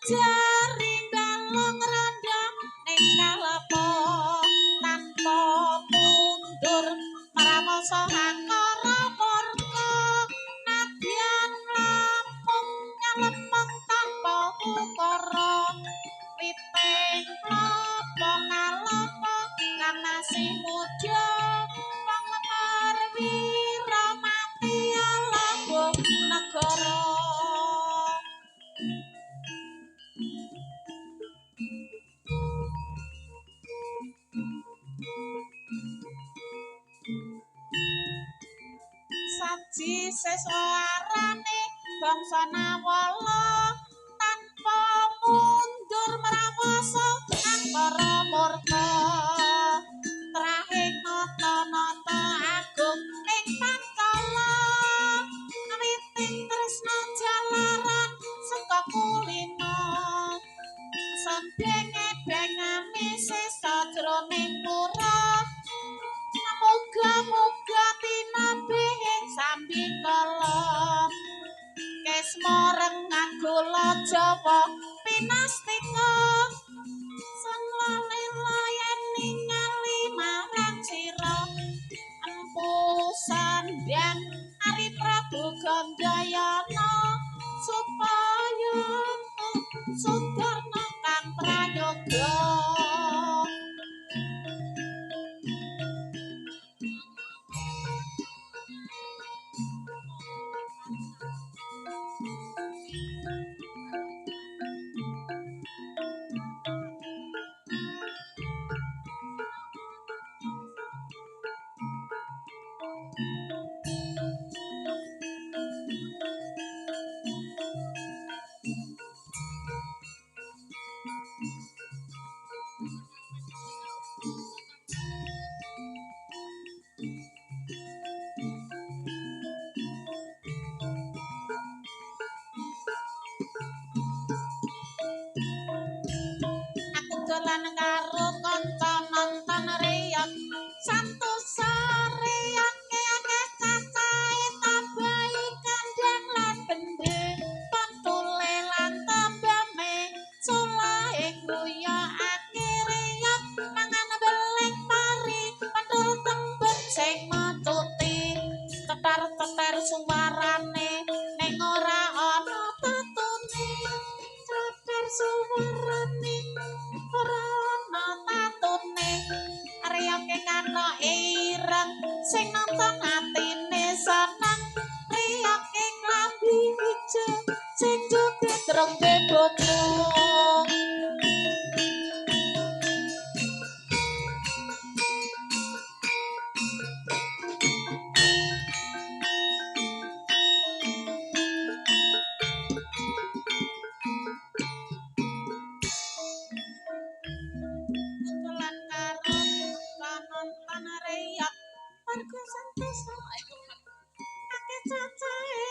jari balung rondo ning kalepo tanpa mundur mramasa angkara murka nadyan lampung nyalemeng tanpa ukara witing klapa ngalapa kang masih muda wong perwira mati alambung negara. Saji seswarane bangsa Nawala tanpa mundur mramasa angkara murka trahing nata-nata agung ing Pancala witing tresna jalaran seka kulina sandenge bengami sesa jroning pura muga-muga tinabe ing sambikala kesma rengat gula Jawa pinastika senlalayan ningali marang sira empu sandang Ari Prabu Gandayana supaya Sudarna kang prayoga. Dolan karo kanca nonton riak santosa riak akeh cacahe tambahi kandang lan bende pantule lan tambame sulahe guyokake riak mangan beling pari pantul tembet sing macuti tetar-tetar suwarane ning ora ana tatune tetar suwarane ora ana tatune riyake kana ireng sing nonton atine seneng riyake klambi ijo sing joget rong beboto. Margo santosa akeh cacahe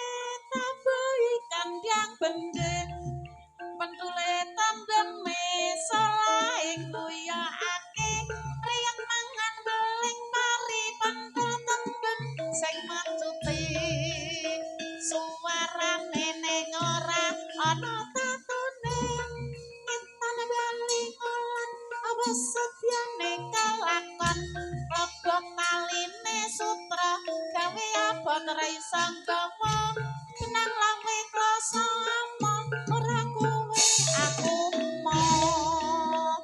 tambahi kandang bende pentule tambeme solahe guyokake riyak mangan beling pari pentul tembem sing macuti suwarane ning ora ana tatune intan bali ngolan awas setyane kalakon lobok taline sutra gawe abot raisa gawa kenang lawe krasa amon ora kuwe aku mau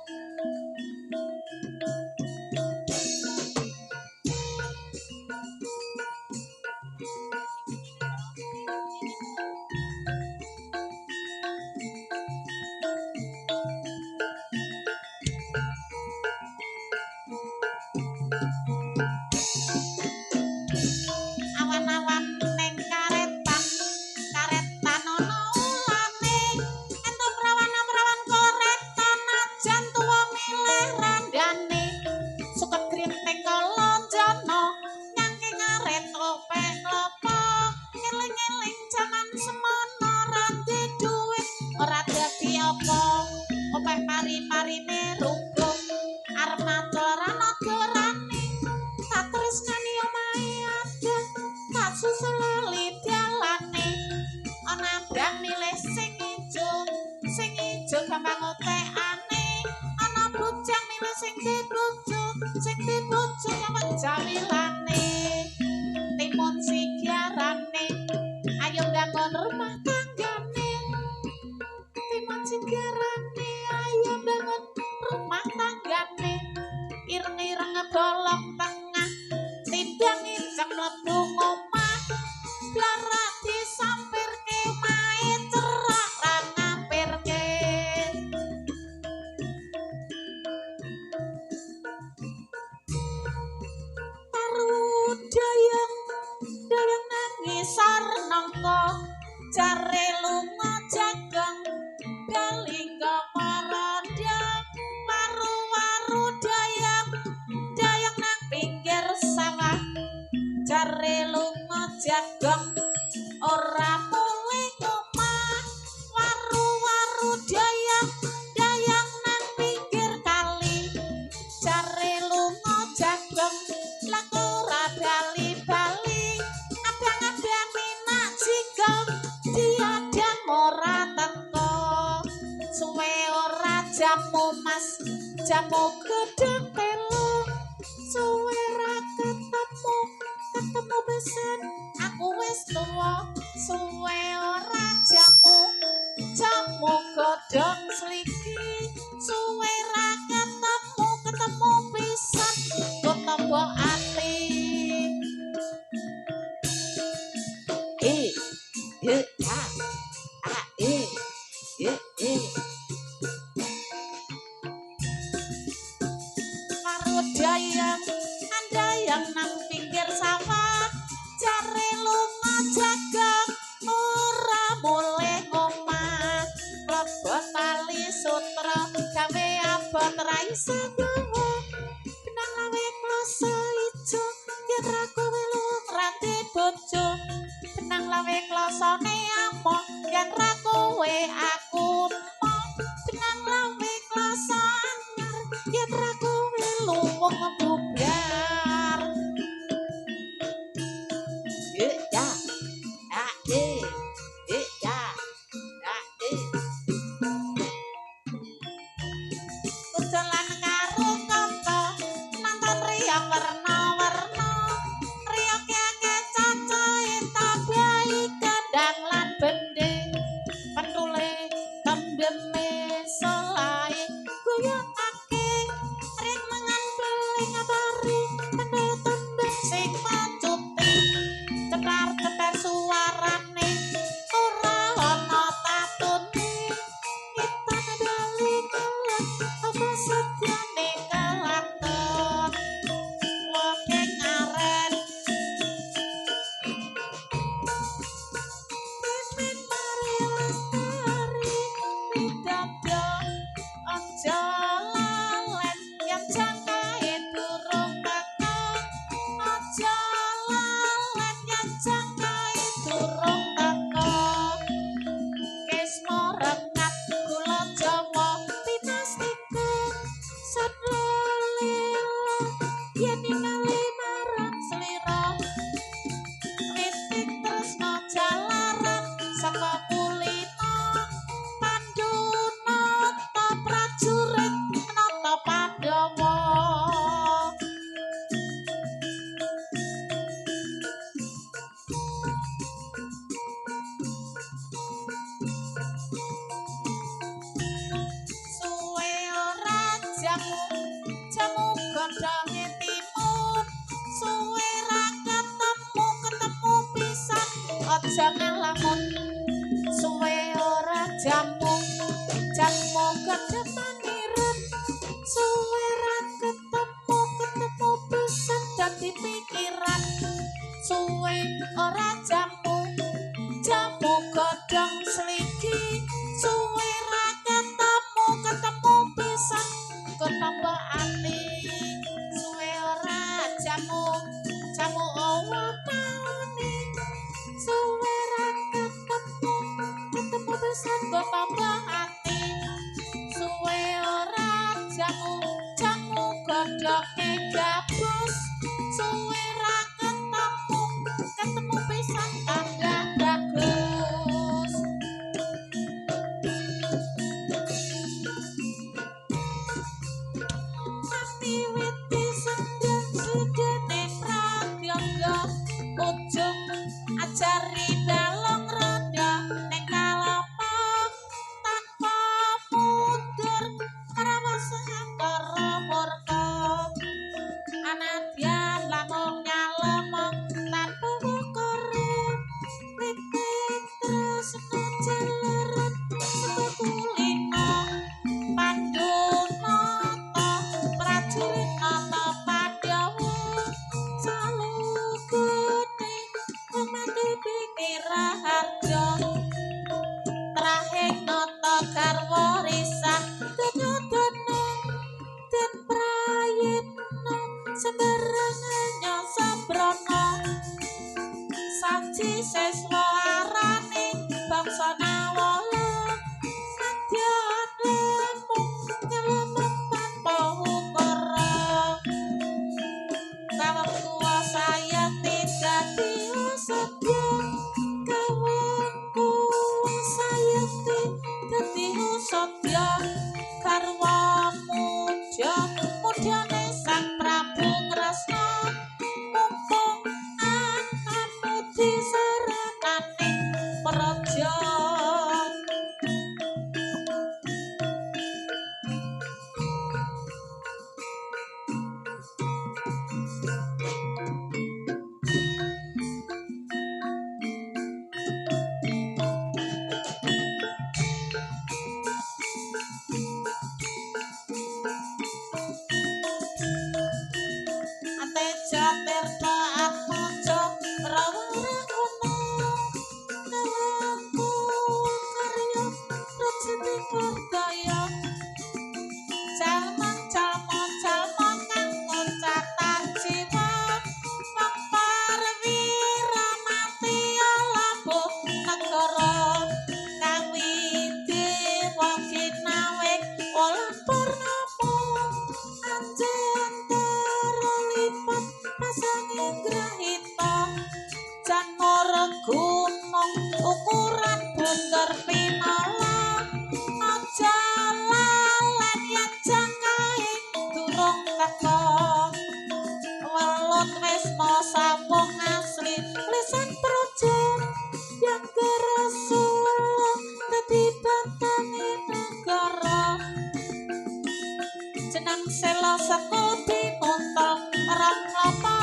awan-awan ning karetan karetan ana ulane ento prawan-prawan koretan ajan tuwa milih randane suket grinting kalonjana nyangke ngaret opek klopo ngeling-eling jaman semono rande duit ora dadi apa opek pari-parine rugo arep matur ana dorane ati bojo nyawang jawilane timun sigarane ayo bangun rumah tanggane timun sigarane ayo bangun rumah tanggane ireng-ireng bolong tengah tindang inceng mlebu omah blara disampirke mae cerak ra ngampirke dayang dayang nangisar nangka jare lunga jagang galingga maranda waru-waru dayang dayang nang pinggir sawah jare lunga jagang ora mulih omah waru-waru dayang dayang nang pinggir kali jare lunga jagang lak ora bali-bali abang-abang minak jigong diadang ora teko suwe ora jamu mas jamu gedeng telu suwe ra ketemu besen aku wis tuwa suwe ora jamu jamu godhong sliki suwe ra ketemu pisan kok tombo ati ye karo dayang andayang nang pinggir sawah jare lunga jagang ora mulih omah mlebet tali sutra gawe abot ra iso gawa benang lawe kloso ijo yen ra kowe lumrate bojo benang lawe klosone apa yen ra kowe aku benang lawe kloso anyar yen ra kowe luwung bubar ya Ujalan karo kanca nonton riang warna-warna riang keke cacahe tabai kandang lan bende pentule tembeme selae goyangake ring mangan beling abari tende-tende sing macuti cetar-cetar suarane ora ana tatune kita medali kelak apa setiane kelakon woke ngaren pimpin mari lestari pidada aja lalen yang jangkae durung teko aja lalen yang jangkae durung teko Kesmo rengat gula Jawa pinastiku sedulila yen ningali marang slira kritik tresno jalaran saka kulino panduna ta prajurit nata Pandawa suwe ora jamu godhonge timun suwe ra ketemu pisan aja ngelamun suwe ora jamu godhong mangiran suwe ra ketemu pisan dadi pikiran suwe ora jamu godhong sliki suwe ra ketemu pisan ketamba ati suwe ora jamu owatane suwe ra ketemu pisan ketamba ati suwe ora jamu godhonge gabus suwe ra ketemu pisan tangga bagus ati wit ngaji siswa arane bangsa nawala nadyan lemung nyelemung tanpa ukara kawang tua saya tidak diusadya kawangku saya tidak diusadya karwa muda mudane sang Prabu Kresna mumpung anakmu diserenane praja ate jatirta atmaja rawarawana kawangku karya rejeki berdaya jalma nganggo catar jiwa memperwira mati labuh negara kawiti wakinawe olah purnama anjantara lipat pasanging grahita janur gunung ukuran bunder pinala aja lalen yen jangahe durung teka welut Wisnu sambung asli lisan projen yang keresul dadi bantangi negara jeneng sela sekudi nonton orang apa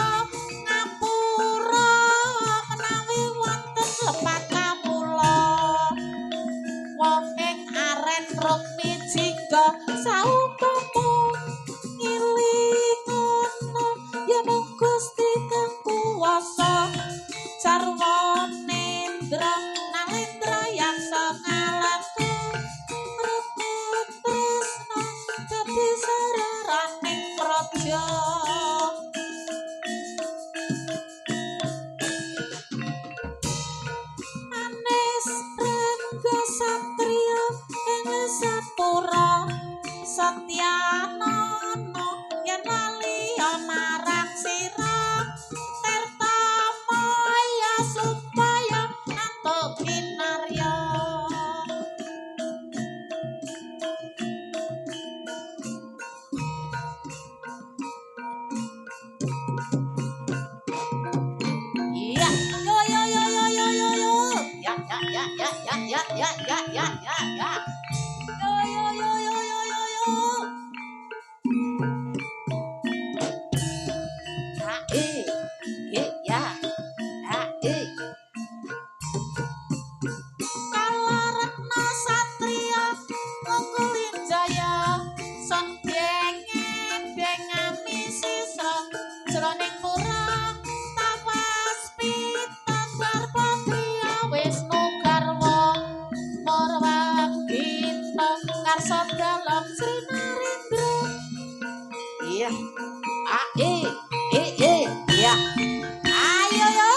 ngapura menawi wonten lepat kamula wong ing aren rukmi jingga saumpama ngilingono ya mung Gusti kang kuwasa jarwa nendra nalendra yang sengalangku rebut tresna dadi sararaning praja manis rengga satriya ing sapura satyanono yen lali marang sira tirta maya supaya antuk kinarya iya yo yo yo yo yo yo yo ya yo yo yo yo yo yo yo ha ya ha Kalaretna satriya ngungkulin jaya son bengami sisa jroning pura tapas pitabar patriya Wisnu garwa Marwagita karsa dalam Sri Narendra iya ya ayo yo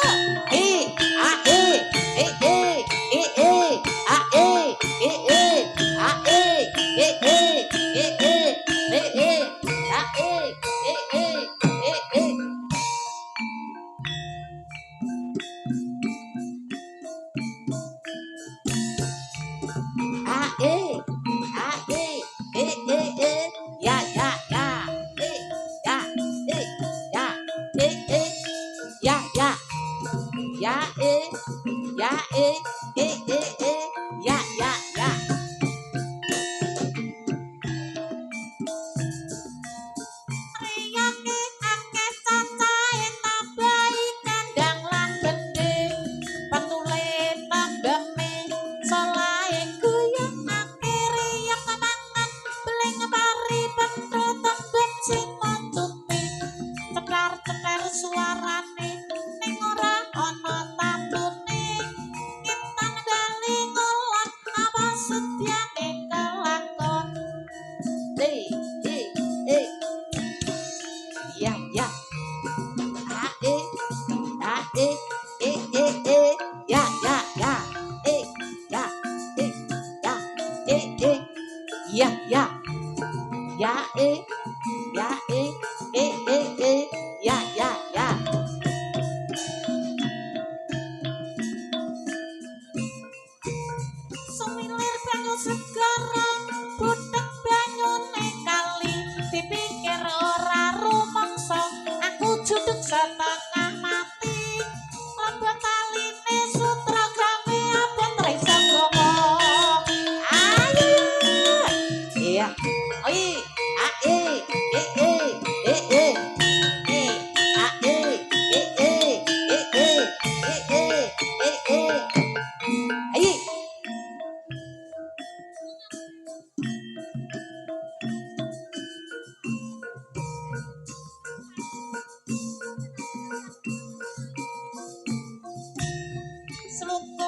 Riyake akeh cacahe tambahi kandang lan gending petule tambeme solahe guyang akhire yang mangan beling pari pentro tembem sing montuti cekar-cekar suarane ning ora ana tambune kita dali ngolak apa setyane kelakon ya setengah mati lebet taline sutra gawe abot risa ngomong ayo iya oi a e e e e e e a e e e e e e e e ayo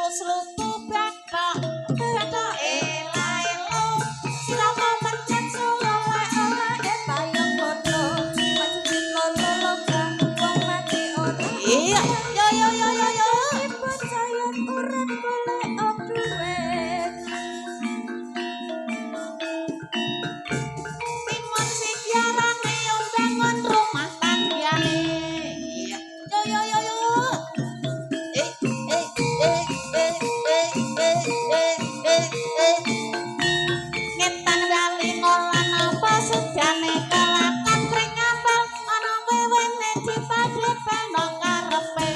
sluku batak batak ela-elo sirama mencet solo le payung kono macet kono logam wong mati ora iya yo percaya urip golek duit timun sikiarane yo bangun rumah tanggane iya yo eh eh eh ngetan bali ngolan apa sejane kelakan kring ngambal ana wewene dipade peno karepe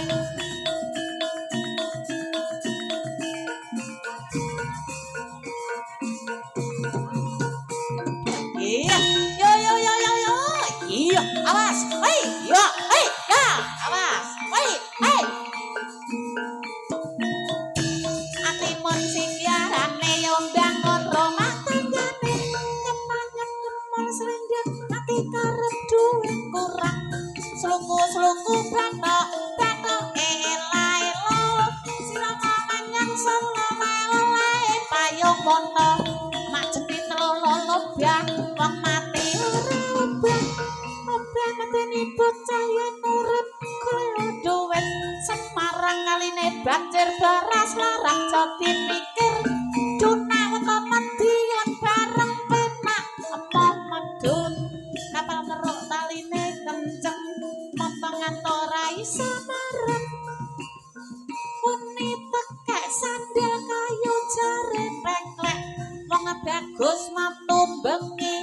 iya yo iya awas hei yo hei ya awas hei atimun sikiarane yo bangun rumah tanggane nyepanyek kemol srendet ati karep duit kurang sluku batok ela-elo sirama menyang selalae payung mono mak jepit lolo lobang wong mati ora obah mateni bocah yen urip kaya duit Semarang ngaline banjir baras larang jadi mikir Duna wetonen dian bareng penak emoh medun kapal keruk taline kenceng motongan ora iso marem muni tekek sandal kayu jare peklek wong bagus matu bengi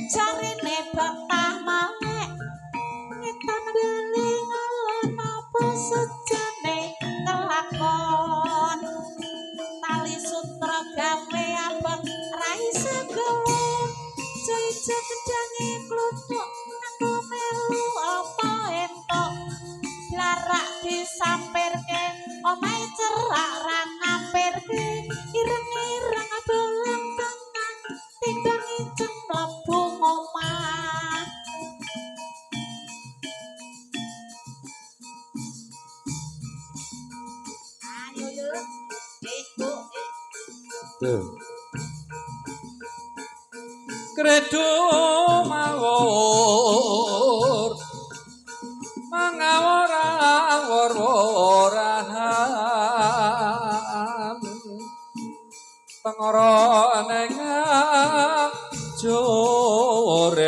jarine batah malek ngetan beli ngalon apa sejane kelakon tali sutra gawe abot rai segala jaijo kedange kluthuk nganggo melu apa entok larak disampirke omahe cerak ra ngampirke ireng-ireng abolang tangan timbang ijeng mlebu omah ayo yo Kredo mawur mangawor-awor-worahan tengara ning joret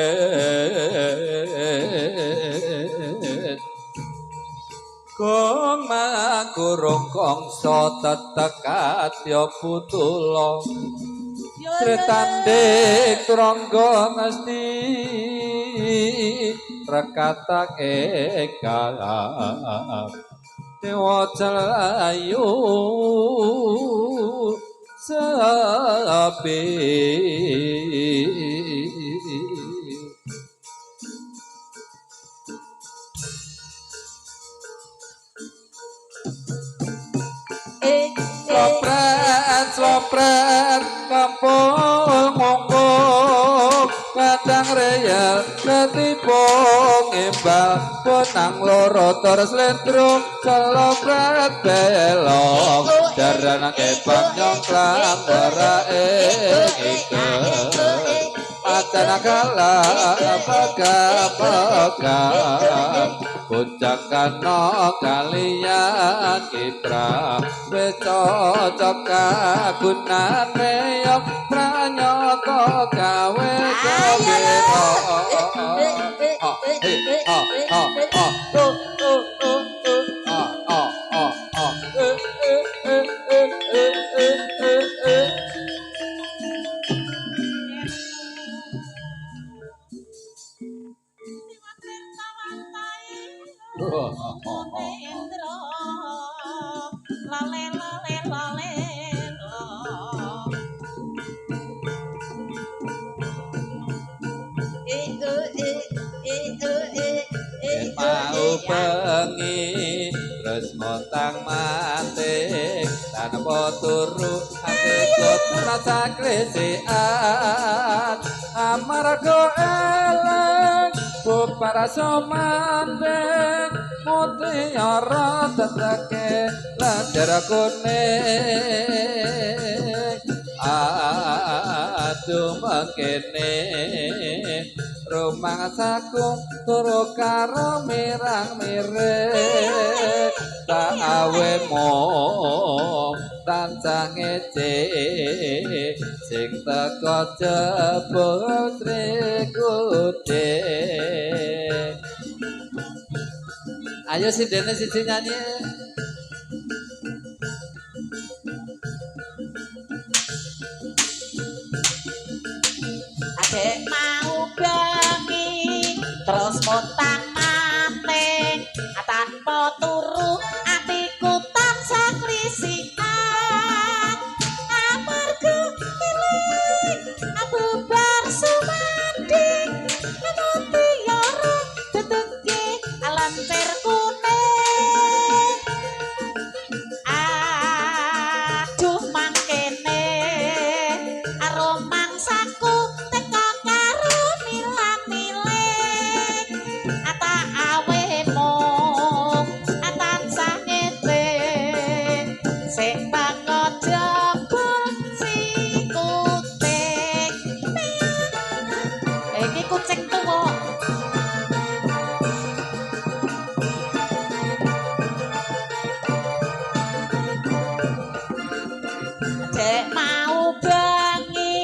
kong magurung kongso tetekat ya putula Tritanding trangga mesti rekatak ekal dewa celayu sepi Slopret kampung mongkong kadang reyel ketipung imbal benang loro terus lendrung slopret belong darana kebang nyongklang warae ngikeng Acana kala pegang-pegang Puncakana kalian kitra Becocok kagunane Yok pranyata gawe kabiro Indra lale lale lale mau bengi terus montang manting tanpa turu ati kut rasa krisian amarga eleng para somandeng mutiara teteke lanjar kuning aduh mengkene rumah saku turu karo mirang-mireng tak awe mong tansah ngece sing teko jebul Sri Kucing. Ayo si Dene siji nyanyi. Adek mau bengi terus montang manting tanpa turu atiku tansah krisikan amarga eling bubar sumanding mutiara teteke lancer kuning aduh mangkene aromangsaku teka karo milan-miling ata awe mong tansah ngete sing bako jebul si kucing iki kucing tuwa dek mau bengi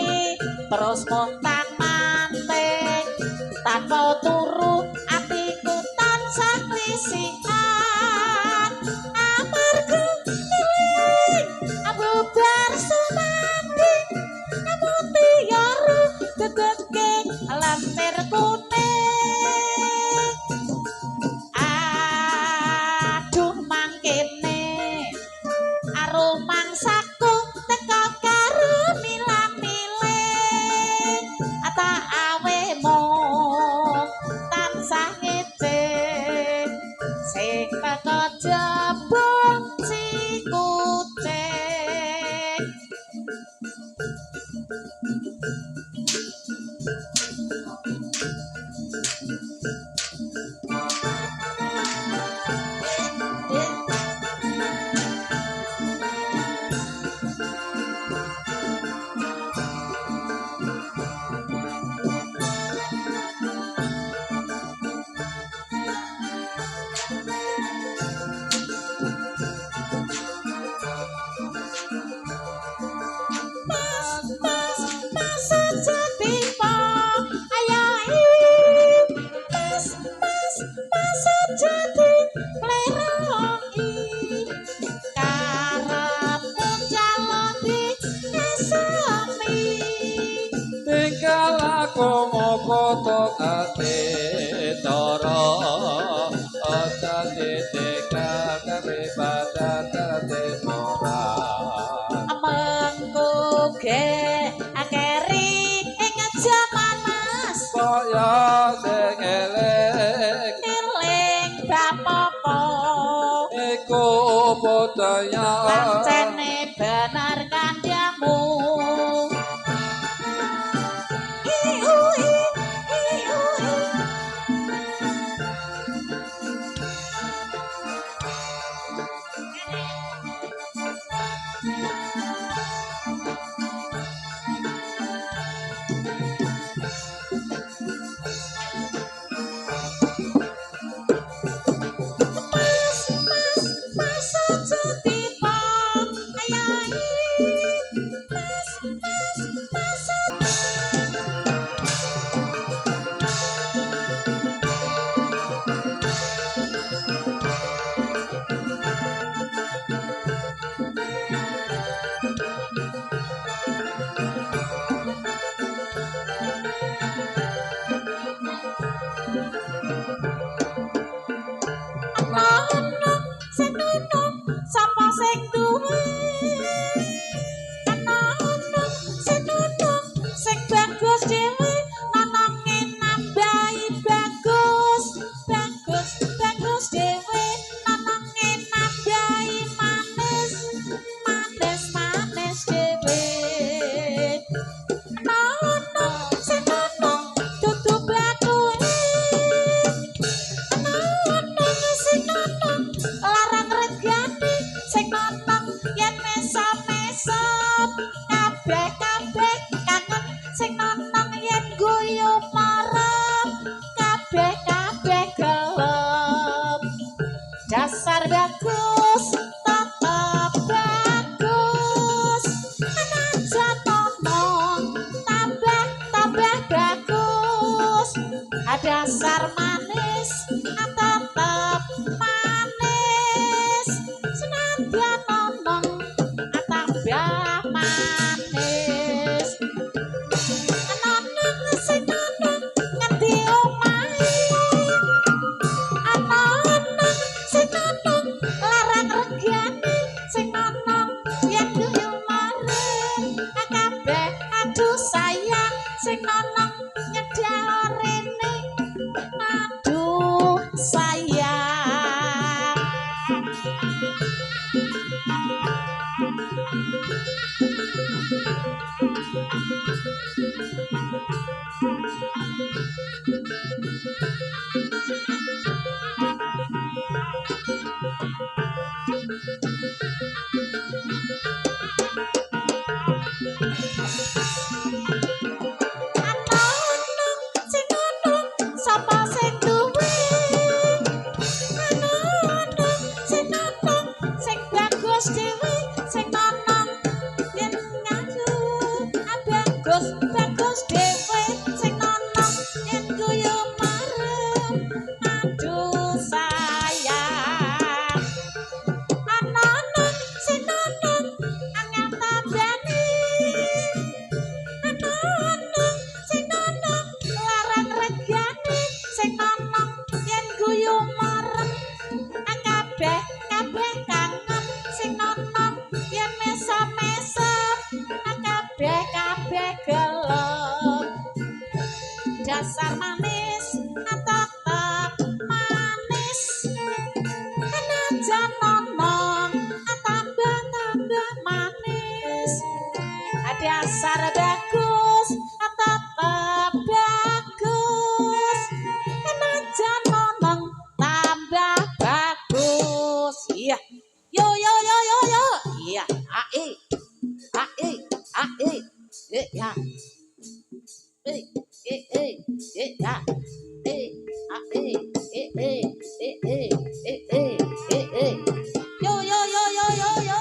terus montang manting tanpa turu atiku tansah krisikan amarga eling bubar sumanding mutiara teteke lancer kuning aduh mangkene aromangsaku teka karo milang-miling ata awe mong tansah ngece sing teko jebul si kucing. Mas sejati po ayahi mas sejati leroi karepmu jalani esami tinggal aku ngokoto ati toro aja ditinggal daripada ketemoran mengko ge akeri ing jaman mas kaya sing eling eling bapopo iku budaya pancene bener kandamu mas sejati po ayahi dasar bagus tetap bagus aja tonong tambah bagus dasar manis tetap manis senadyan tonong tambah manis nonong sing nonong ngendi omahe nonong sing nonong larang regane sing nonong yen duwe mareng kabeh aduh sayang sing nonong nyedhal rene aduh sayang sapa sing duwe sing nonong sing bagus dhewe sing nonong yen ngaku bagus dhewe sing nonong yen guyu marem aduh sayang nonong sing nonong angel tambane nonong sing nonong larang regane sing nonong yen guyu marem kabeh kangen sing nonong yen mesem-mesem kabeh gelem dasar manis tetap manis anajan nonong tambah manis dasar bagus tetap bagus anajan nonong tambah bagus iya yo iya ae ya ya yo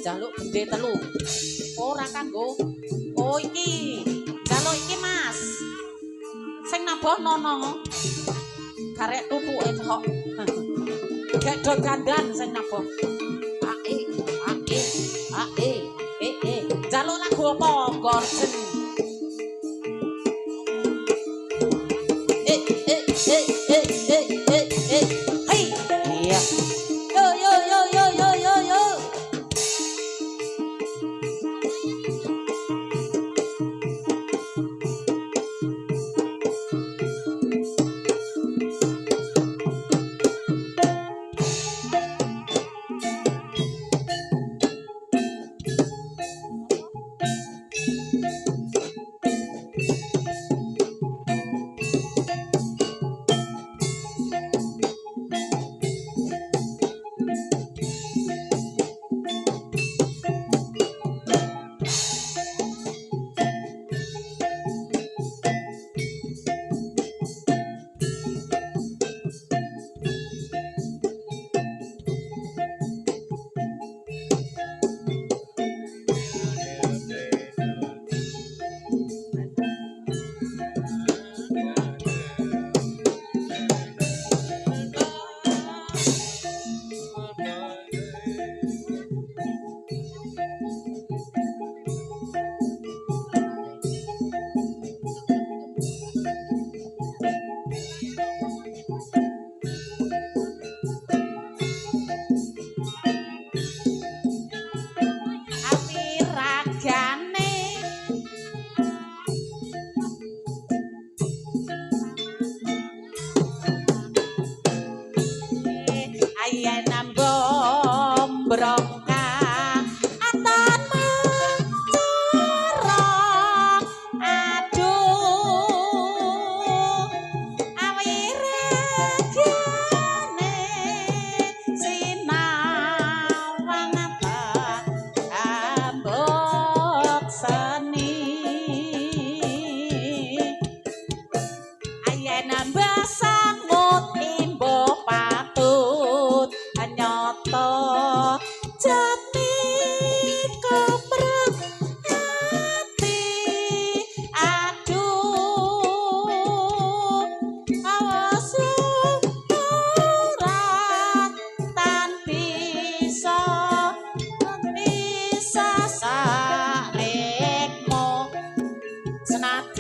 jaluk gede telu ora kanggo oh iki jaluk iki mas sing nambah nono karek tutuke kok gak do gandan sing nambah jaluk lagu apa gorsen hey iya yo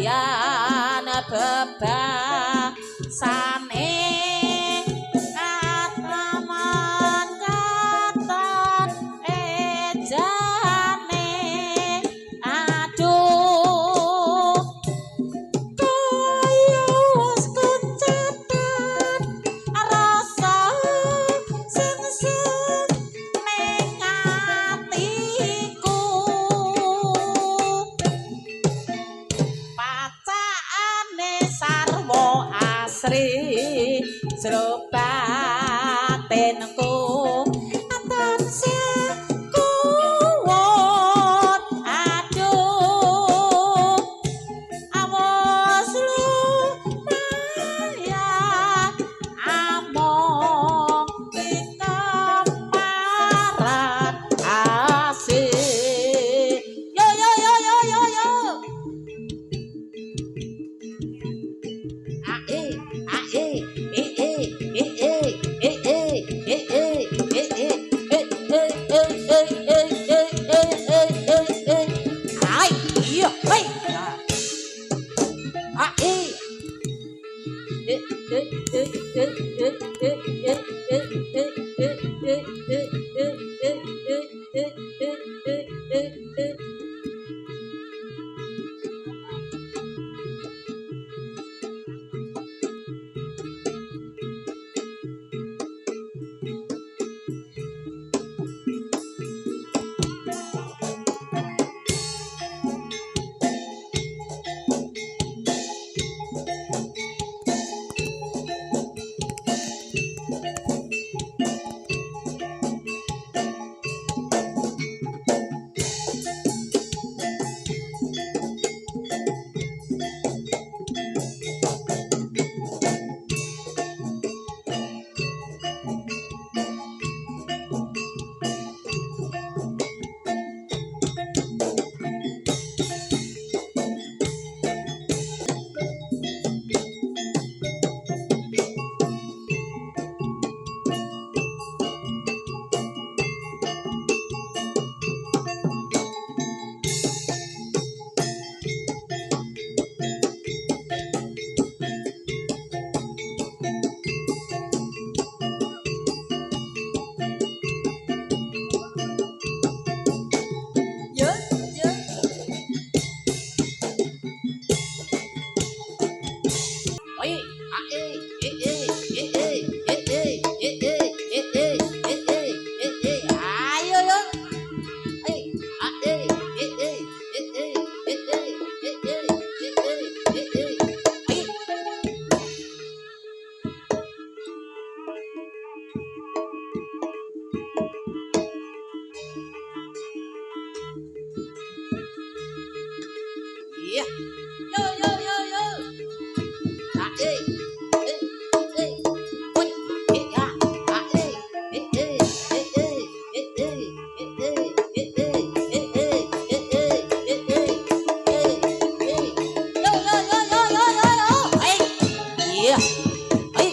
sembayan bebasane ataman katon ejane aduh kaya wis kecatet rasa sing ning atiku pacakane sarwa asri jero batinku tansah kuwat aduh awas lumayan among kita parat asih yo yo yo yo yo yo ae ae hai iya hai ae iya yo yo yo yo ae oi ya ae yo yo yo yo yo yo yo ai iya ai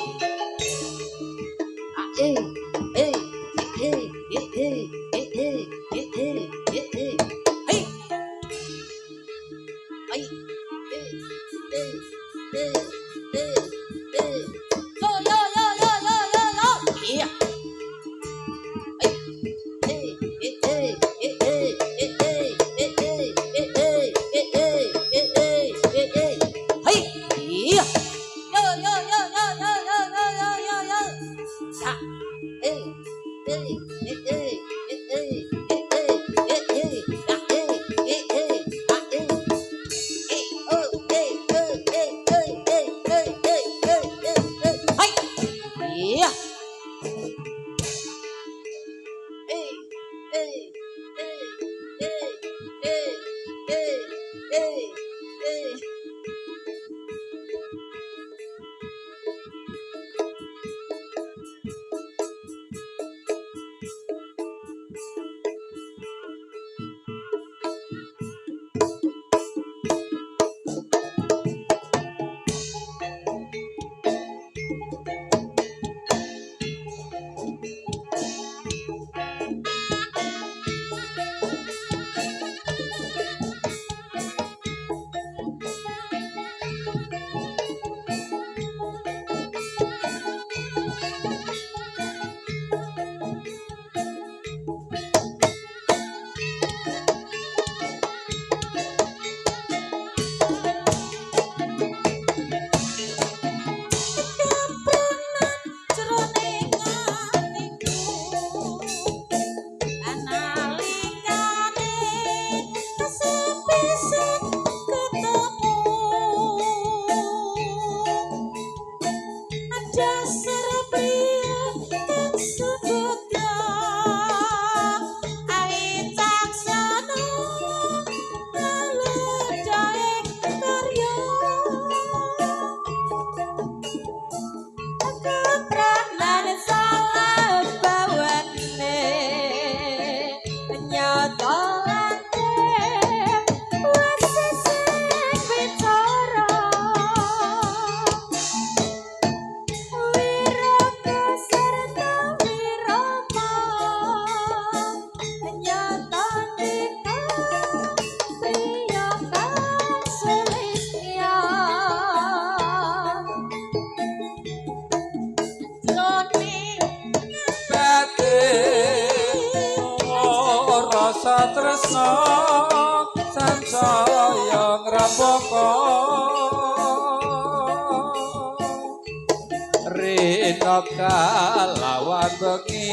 Rina kalawan bengi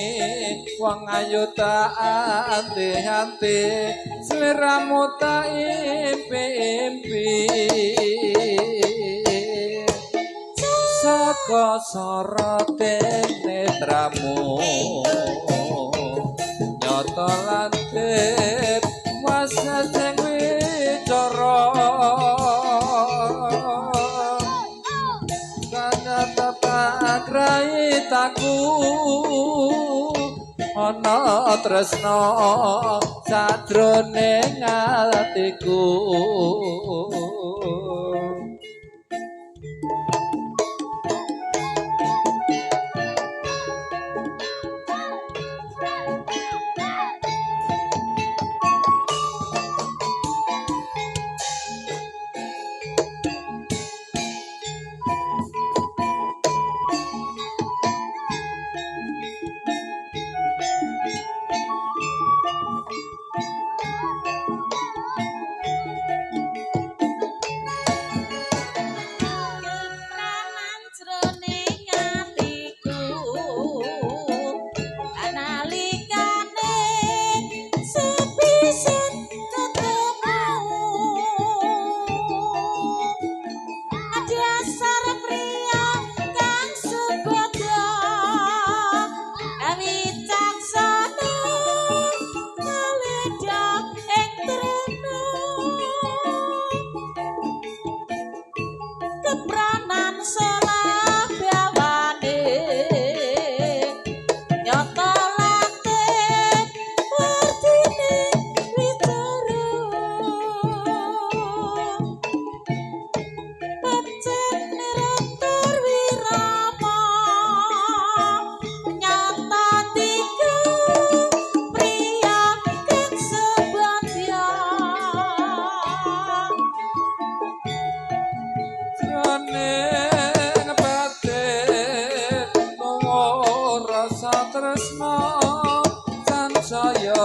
wong ayu tak anti-anti sliramu tak impi-impi saka sorote netramu nyoto lantip wasa sing wicara Raitaku ana tresna sadroning atiku tresna sansaya